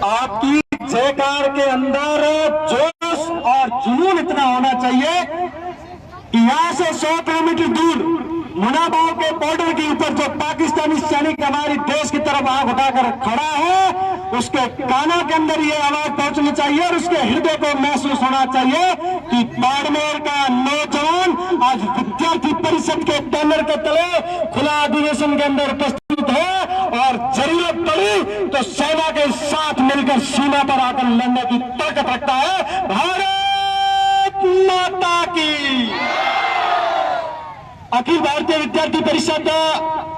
आपकी जयकार के अंदर जोश और जुनून इतना होना चाहिए कि यहां से 100 किलोमीटर दूर मुनाबाव के बॉर्डर के ऊपर जो पाकिस्तानी सैनिक हमारे देश की तरफ आंख उठाकर खड़ा है, उसके कानों के अंदर ये आवाज पहुंचनी चाहिए और उसके हृदय को महसूस होना चाहिए कि बाड़मेर का नौजवान आज विद्यार्थी परिषद के बैनर के तले खुला अधिवेशन के अंदर उपस्थित है और जरूरत पड़ी तो सेना के साथ मिलकर सीमा पर आकर लड़ने की ताकत रखता है। भारत माता की। अखिल भारतीय विद्यार्थी परिषद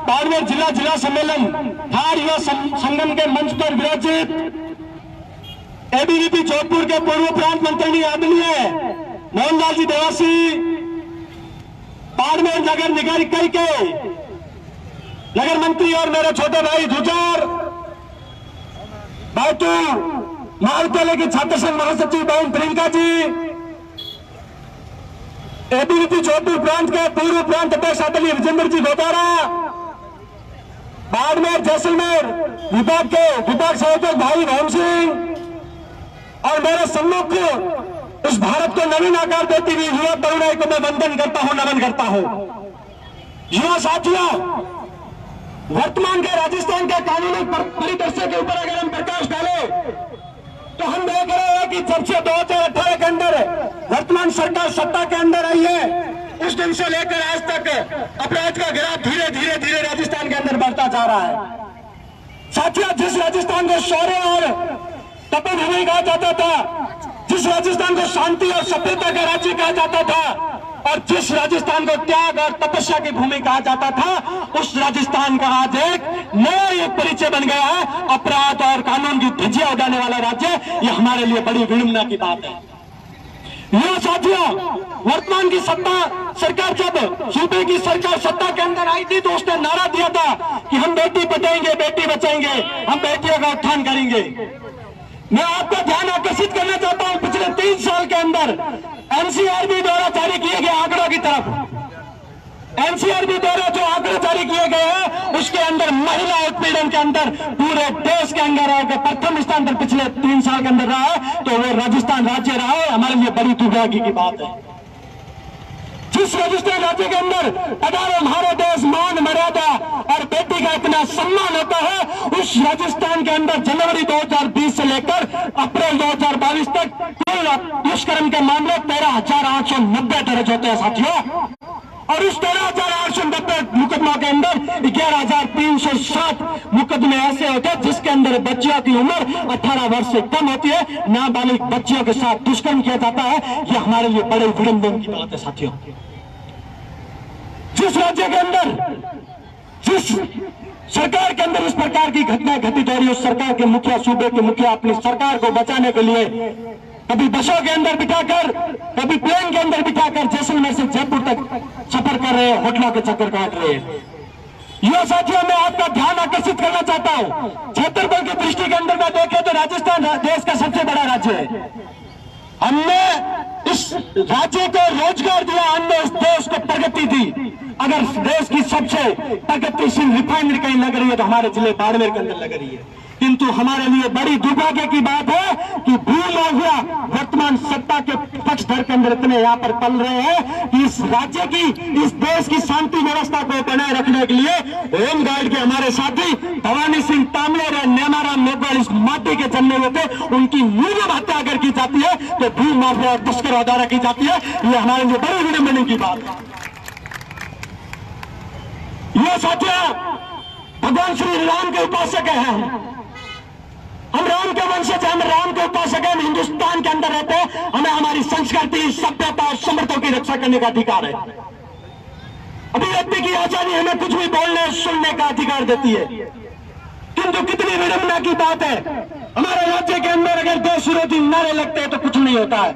बाड़मेर जिला सम्मेलन थार युवा संगम के मंच पर विराजित एबीवीपी जोधपुर के पूर्व प्रांत मंत्री आदरणीय मोहनलाल जी देवासी, बाड़मेर नगर निगम इकाई के नगर मंत्री और मेरे छोटे भाई धुजार बातू, महाविद्यालय की छात्र संघ महासचिव बहन प्रियंका जी, एबीवीपी जोधपुर प्रांत के पूर्व प्रांत अध्यक्ष आदरणीय विजेंद्र जी गोदारा, बाड़मेर जैसलमेर विभाग के विभाग सहयोजक भाई राम सिंह और मेरे सम्मुख इस भारत को नवीन आकार देती हुई युवा तरुणाई को मैं वंदन करता हूं, नमन करता हूं। युवा साथियों, वर्तमान के राजस्थान के कानूनी परिदृश्य के ऊपर अगर हम प्रकाश डालें तो हम देख रहे हैं कि जब से 2018 के अंदर वर्तमान सरकार सत्ता के अंदर आई है, उस दिन से लेकर आज तक अपराध का ग्राफ धीरे धीरे राजस्थान के अंदर बढ़ता जा रहा है। साथियों, जिस राजस्थान को शौर्य और तपोभूमि कहा जाता था, जिस राजस्थान को शांति और सभ्यता का राज्य कहा जाता था और जिस राजस्थान को त्याग और तपस्या की भूमि कहा जाता था, उस राजस्थान का आज एक नया एक परिचय बन गया है, अपराध और कानून की धज्जियां उड़ाने वाला राज्य। यह हमारे लिए बड़ी विडंबना की बात है। युवा साथियों, वर्तमान की सत्ता सरकार जब सूबे की सरकार सत्ता के अंदर आई थी तो उसने नारा दिया था कि हम बेटी बचाएंगे, बेटी बचाएंगे, हम बेटियों का उत्थान करेंगे। मैं आपका ध्यान आकर्षित करना चाहता हूं, पिछले 3 साल के अंदर एनसीआरबी द्वारा जारी किए गए आंकड़ों की तरफ, एनसीआरबी द्वारा जो आंकड़े जारी किए गए हैं उसके अंदर महिला उत्पीड़न के अंदर पूरे देश के अंदर अगर प्रथम स्थान पर पिछले 3 साल के अंदर रहा है तो वो राजस्थान राज्य रहा है। हमारे लिए बड़ी दुर्भाग्य की बात है। जिस राजस्थान राज्य के अंदर अगर हमारे देश मान मर्यादा और बेटी का इतना सम्मान होता है, उस राजस्थान के अंदर जनवरी 2020 से लेकर अप्रैल 2022 तक कुल दुष्कर्म के मामले 13,890 दर्ज होते हैं साथियों, और उस 13,890 मुकदमा के अंदर 11,307 मुकदमे ऐसे होते हैं जिसके अंदर बच्चियों की उम्र 18 वर्ष से कम होती है, नाबालिग बच्चियों के साथ दुष्कर्म किया जाता है। यह हमारे लिए बड़े विडंबन की बात है साथियों। जिस राज्य के अंदर, जिस सरकार के अंदर इस प्रकार की घटना घटित हो रही है, उस सरकार के मुखिया, सूबे के मुखिया अपनी सरकार को बचाने के लिए कभी बसों के अंदर बिठाकर, कभी प्लेन के अंदर बिठाकर जैसलमेर से जयपुर तक सफर कर रहे हैं, होटलों के चक्कर काट रहे हैं। युवा साथियों, मैं आपका ध्यान आकर्षित करना चाहता हूं, क्षेत्रफल की दृष्टि के अंदर में देखें तो राजस्थान देश का सबसे बड़ा राज्य है। हमने इस राज्य को रोजगार दिया, हमने इस देश को प्रगति दी। अगर देश की सबसे प्रगतिशील रिफाइनरी कहीं लग रही है तो हमारे जिले बाड़मेर के अंदर लग रही है। किंतु हमारे लिए बड़ी दुर्भाग्य की बात है कि भूमाफिया वर्तमान सत्ता के पक्षधर के अंदर इतने यहाँ पर पल रहे हैं कि इस राज्य की, इस देश की शांति व्यवस्था को बनाए रखने के लिए होमगार्ड के हमारे साथी भवानी सिंह तामलेर और नेमाराम मेघवाल इस माटी के जन्मे हुए थे, उनकी निर्मम हत्या अगर की जाती है तो भूमाफिया और तस्कर द्वारा की जाती है। ये हमारे लिए बड़ी विडंबना की बात है। ये साथियों, भगवान श्री राम के उपासक हैं, हम राम के वंशज, हम राम के उपासक हैं, हम हिंदुस्तान के अंदर रहते हैं, हमें हमारी संस्कृति, सभ्यता और समर्थों की रक्षा करने का अधिकार है। अभिव्यक्ति की आजादी हमें कुछ भी बोलने सुनने का अधिकार देती है। किंतु कितनी विडंबना की बात है, हमारे राज्य के अंदर अगर देश विरोधी नारे लगते हैं तो कुछ नहीं होता है।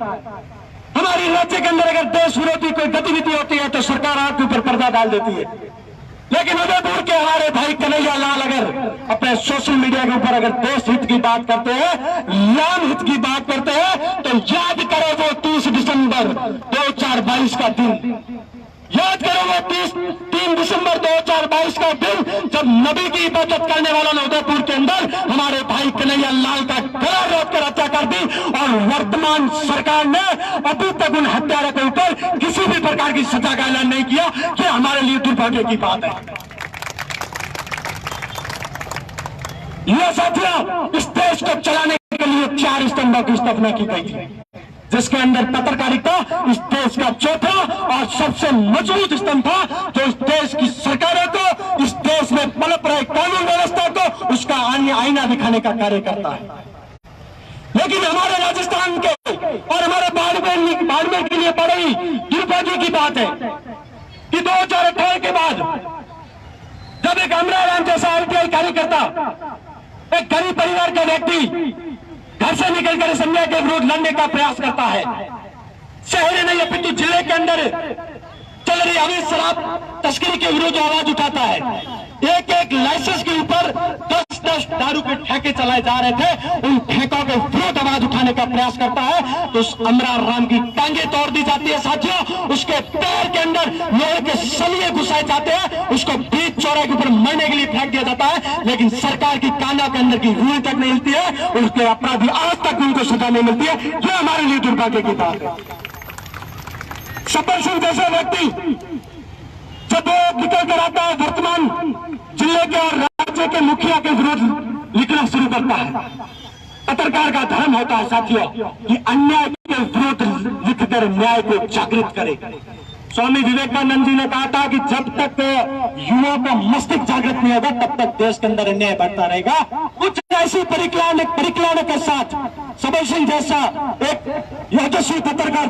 हमारे राज्य के अंदर अगर देश विरोधी कोई गतिविधि होती है तो सरकार आपके ऊपर पर्दा डाल देती है। लेकिन उदयपुर के हमारे भाई कन्हैया लाल अगर अपने सोशल मीडिया के ऊपर अगर देश हित की बात करते हैं, लाम हित की बात करते हैं, तो याद करो वो 30 दिसंबर 2022 का दिन, याद करो वो 3 दिसंबर 2022 का दिन जब नबी की इबादत करने वालों ने उदयपुर के अंदर हमारे भाई कन्हैया लाल का गला रोक कर हत्या कर दी, और वर्तमान सरकार ने अभी तक उन हत्यारों के ऊपर किसी भी प्रकार की सजा का ऐलान नहीं किया। ये हमारे लिए दुर्भाग्य की बात है। यह साथियों, इस देश को चलाने के लिए 4 स्तंभों की स्थापना की गई थी, जिसके अंदर पत्रकारिता इस देश का चौथा और सबसे मजबूत स्तंभ था, जो इस देश की सरकारों को, इस देश में पनप रहे कानून व्यवस्था को उसका आईना दिखाने का कार्य करता है। लेकिन हमारे राजस्थान के और हमारे बाड़मेर के लिए बड़ी दुर्भाग्य की बात है कि 2018 के बाद जब एक अमराराम जैसा आरटीआई कार्यकर्ता, एक गरीब परिवार का व्यक्ति घर से निकलकर इस अन्याय के विरुद्ध लड़ने का प्रयास करता है, शहर नहीं अपितु जिले के अंदर चल रही अवैध शराब तस्करी के विरुद्ध आवाज उठाता है, एक लाइसेंस के ऊपर 10 दारू के ठेके चलाए जा रहे थे, उन ठेकों के विरुद्ध आवाज उठाने का प्रयास करता है, तो उस अमरार राम की टांगे तोड़ दी जाती है साथियों, उसके पैर के अंदर लोहे के सलिए घुसाए जाते हैं, उसको बीच चौराहे के ऊपर मरने के लिए फेंक दिया जाता है, लेकिन सरकार की काना के अंदर की रूह तक नहीं मिलती है, उसके अपराधी आज तक उनको सजा नहीं मिलती है। यह हमारे लिए दुर्भाग्य की बात है। शब्बर सिंह जैसा व्यक्ति जब निकल कर आता है, वर्तमान जिले के और राज्य के मुखिया के विरुद्ध लिखना शुरू करता है। पत्रकार का धर्म होता है साथियों कि अन्याय के विरुद्ध लिखकर न्याय को जागृत करे। स्वामी विवेकानंद जी ने कहा था कि जब तक युवाओं का मस्तिष्क जागृत नहीं होगा तब तक देश के अंदर अन्याय बढ़ता रहेगा। कुछ ऐसी परिक्लाने के साथ शब्बर सिंह जैसा एक यशस्वी पत्रकार